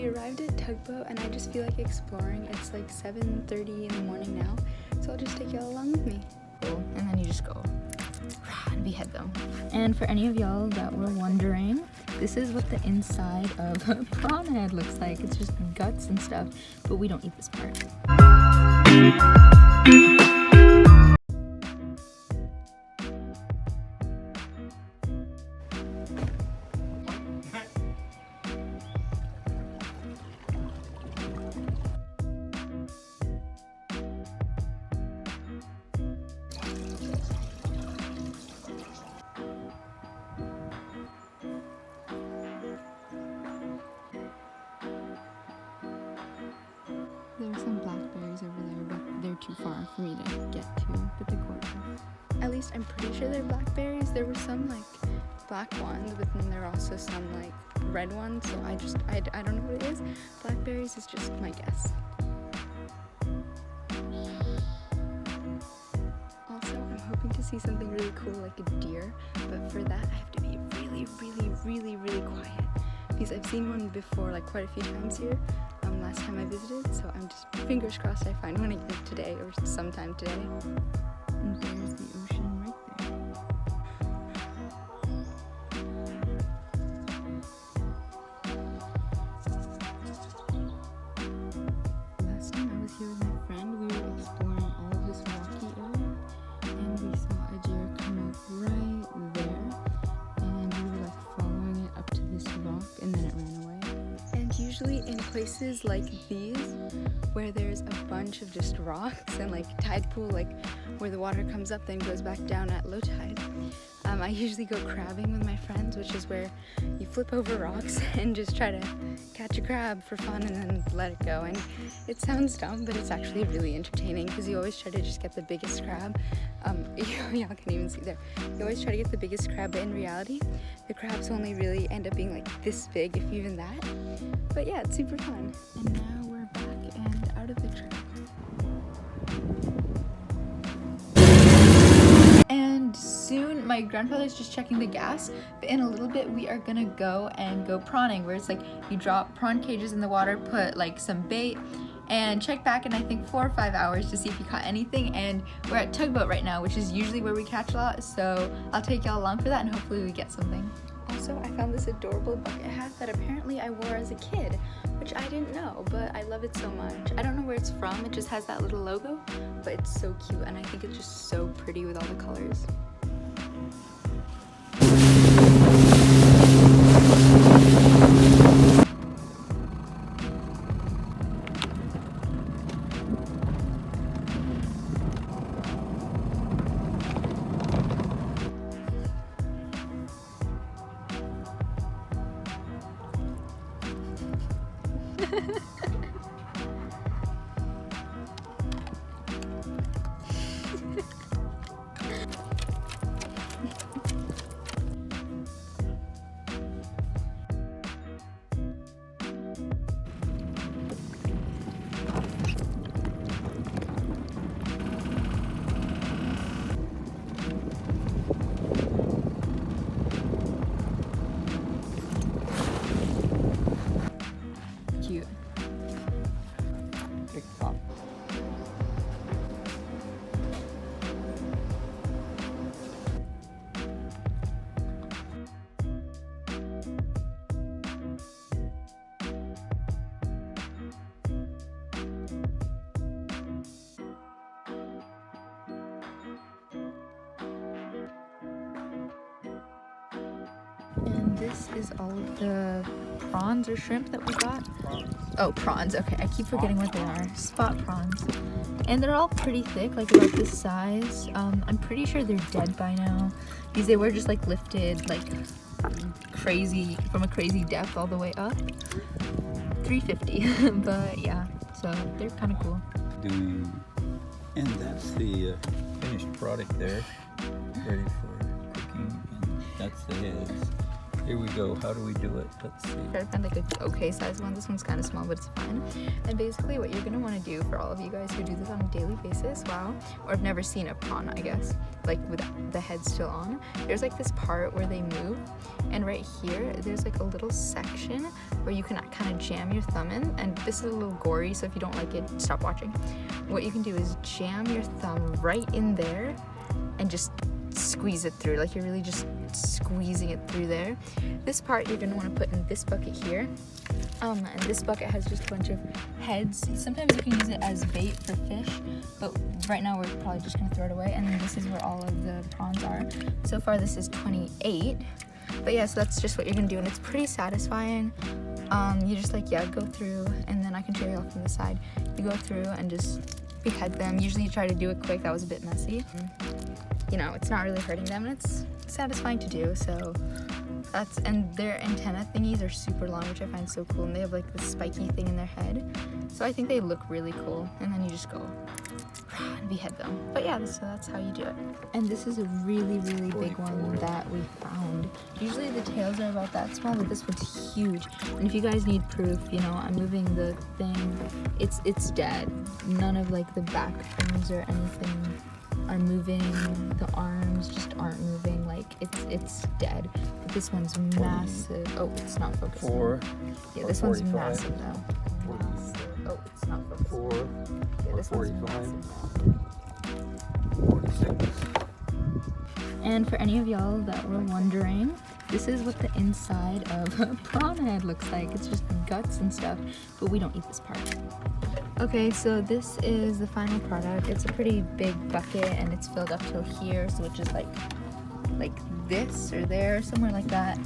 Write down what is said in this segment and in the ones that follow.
we arrived at Tugboat and I just feel like exploring. It's like 7:30 in the morning now, so I'll just take y'all along with me. And then you just go and behead them. And for any of y'all that were wondering, this is what the inside of a prawn head looks like. It's just guts and stuff, but we don't eat this part. There's some blackberries over there, but they're too far for me to get to, but they're gorgeous. At least I'm pretty sure they're blackberries. There were some like black ones, but then there are also some like red ones, so I don't know what it is. Blackberries is just my guess. Also, I'm hoping to see something really cool like a deer, but for that I have to be really quiet, because I've seen one before like quite a few times here. Last time I visited, so I'm just fingers crossed I find one again today or sometime today. And there's the ocean right there. Last time I was here with my friend, we were exploring all of this rocky area, and we saw a deer come up right there, and we were like following it up to this rock, and then it ran away. And usually in places like these, where there's a bunch of just rocks and like tide pool, like where the water comes up then goes back down at low tide, I usually go crabbing with my friends, which is where you flip over rocks and just try to catch a crab for fun and then let it go. And it sounds dumb, but it's actually really entertaining, because you always try to just get the biggest crab. Y'all can even see there. You always try to get the biggest crab, but in reality, the crabs only really end up being like this big, if even that. But yeah, it's super fun. And now we're back and out of the trap. And soon, my grandfather's just checking the gas, but in a little bit we are gonna go prawning, where it's like you drop prawn cages in the water, put like some bait, and check back in I think 4 or 5 hours to see if you caught anything. And we're at Tugboat right now, which is usually where we catch a lot, so I'll take y'all along for that and hopefully we get something. Also, I found this adorable bucket hat that apparently I wore as a kid, which I didn't know, but I love it so much. I don't know where it's from, it just has that little logo, but it's so cute and I think it's just so pretty with all the colors. Cute. Big pop. And this is all of the prawns or shrimp that we got. Prawns. Oh, prawns. Okay, I keep forgetting what they are. Spot prawns. And they're all pretty thick, like about this size. I'm pretty sure they're dead by now, because they were just like lifted like crazy, from a crazy depth all the way up. $3.50, but yeah, so they're kind of cool. And that's the finished product there, ready for cooking. And that's the heads. Here we go. How do we do it? Let's see. Try to find like a okay size one. This one's kind of small, but it's fine. And basically what you're gonna want to do for all of you guys who do this on a daily basis, or have never seen a prawn, I guess, like with the head still on, there's like this part where they move, and right here there's like a little section where you can kind of jam your thumb in, and this is a little gory, so if you don't like it, stop watching. What you can do is jam your thumb right in there and just squeeze it through, like you're really just squeezing it through there. This part you're gonna want to put in this bucket here, and this bucket has just a bunch of heads. Sometimes you can use it as bait for fish, but right now we're probably just gonna throw it away. And then this is where all of the prawns are. So far this is 28, but yeah, so that's just what you're gonna do, and it's pretty satisfying. You just like go through, and then I can show you off from the side. You go through and just behead them. Usually you try to do it quick. That was a bit messy. You know, it's not really hurting them, and it's satisfying to do. So that's, and their antenna thingies are super long, which I find so cool, and they have like this spiky thing in their head, so I think they look really cool. And then you just go and behead them. But yeah, so that's how you do it. And this is a really big one that we found. Usually the tails are about that small, but this one's huge. And if you guys need proof, you know, I'm moving the thing, it's dead. None of like the back fins or anything are moving. The arms just aren't moving. Like it's dead. But this one's massive. Oh, it's not focusing. Yeah, this one's massive though. Oh, it's not focusing. Yeah, this one's massive now. 46. And for any of y'all that were wondering, this is what the inside of a prawn head looks like. It's just guts and stuff, but we don't eat this part. Okay, so this is the final product. It's a pretty big bucket, and it's filled up till here, so it's just like this or there, somewhere like that.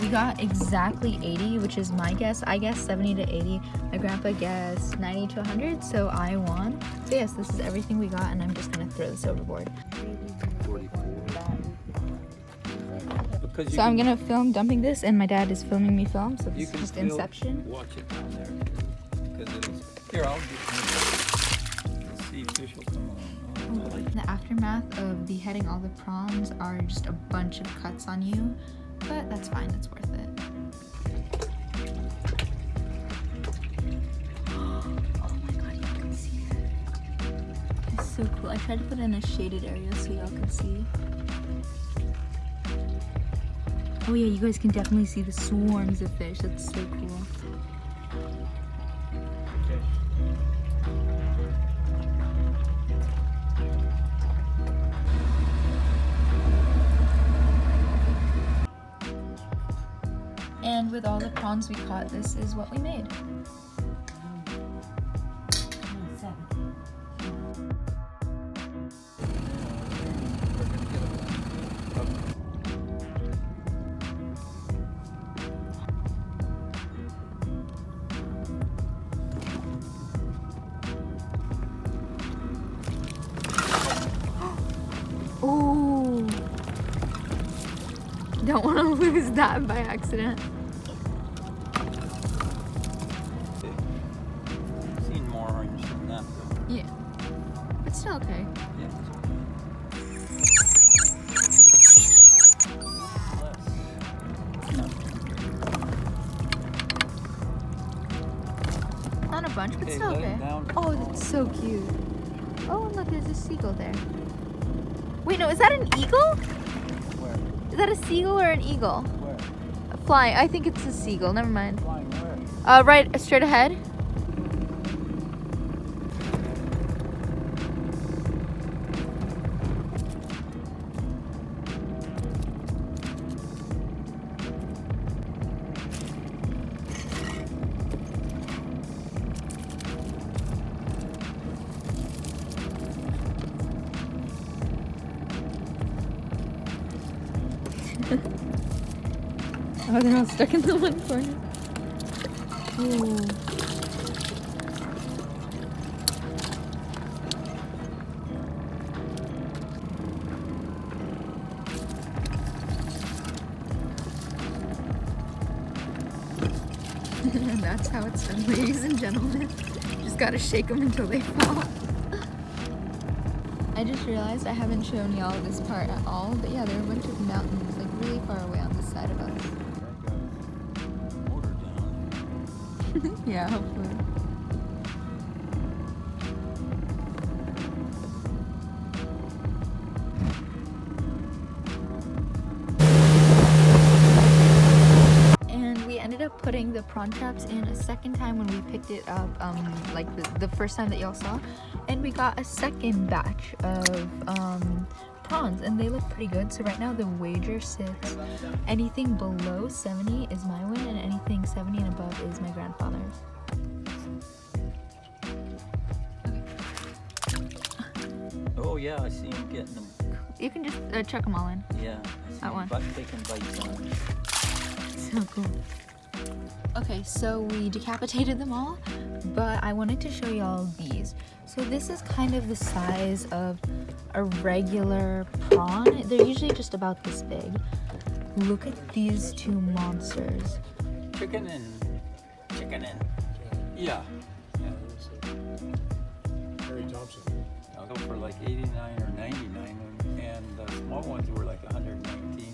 We got exactly 80, which is my guess. I guess 70 to 80. My grandpa guessed 90 to 100, so I won. So yes, this is everything we got, and I'm just gonna throw this overboard. 44. So I'm gonna film dumping this, and my dad is filming me film, so this is just still Inception. Watch it down there too, because it is. Here, I'll get the sea fish will come on. The aftermath of beheading all the prawns are just a bunch of cuts on you, but that's fine, it's worth it. Oh my god, you can see it. It's so cool. I tried to put it in a shaded area so y'all can see. Oh yeah, you guys can definitely see the swarms of fish. That's so cool. And with all the prawns we caught, this is what we made. Oh! Don't want to lose that by accident. Seen more orange than that though. Yeah. But still okay. Yeah. Not a bunch, but Okay, still let it okay. down. Oh, that's so cute. Oh, look, there's a seagull there. Wait, no, is that an eagle? Where? Is that a seagull or an eagle? Where? Flying. I think it's a seagull. Never mind. Flying where? Right straight ahead. Oh, they're all stuck in the one corner. Ooh. That's how it's done, ladies and gentlemen. Just gotta shake them until they fall. I just realized I haven't shown y'all this part at all, but yeah, there are a bunch of mountains like really far away on this side of us. I got motor down. Yeah, hopefully. And we ended up putting the prawn traps in a second time when we picked it up, like the first time that y'all saw. And we got a second batch of prawns, and they look pretty good. So right now the wager sits, anything below 70 is my win, and anything 70 and above is my grandfather's. Oh yeah, I see him getting them. You can just chuck them all in. Yeah, I see That him one. taking bites on it. So cool. Okay, so we decapitated them all, but I wanted to show y'all these. So this is kind of the size of a regular prawn. They're usually just about this big. Look at these two monsters. Chicken in. Yeah. Harry Thompson. I'll go for like 89 or 99, and the small ones were like 119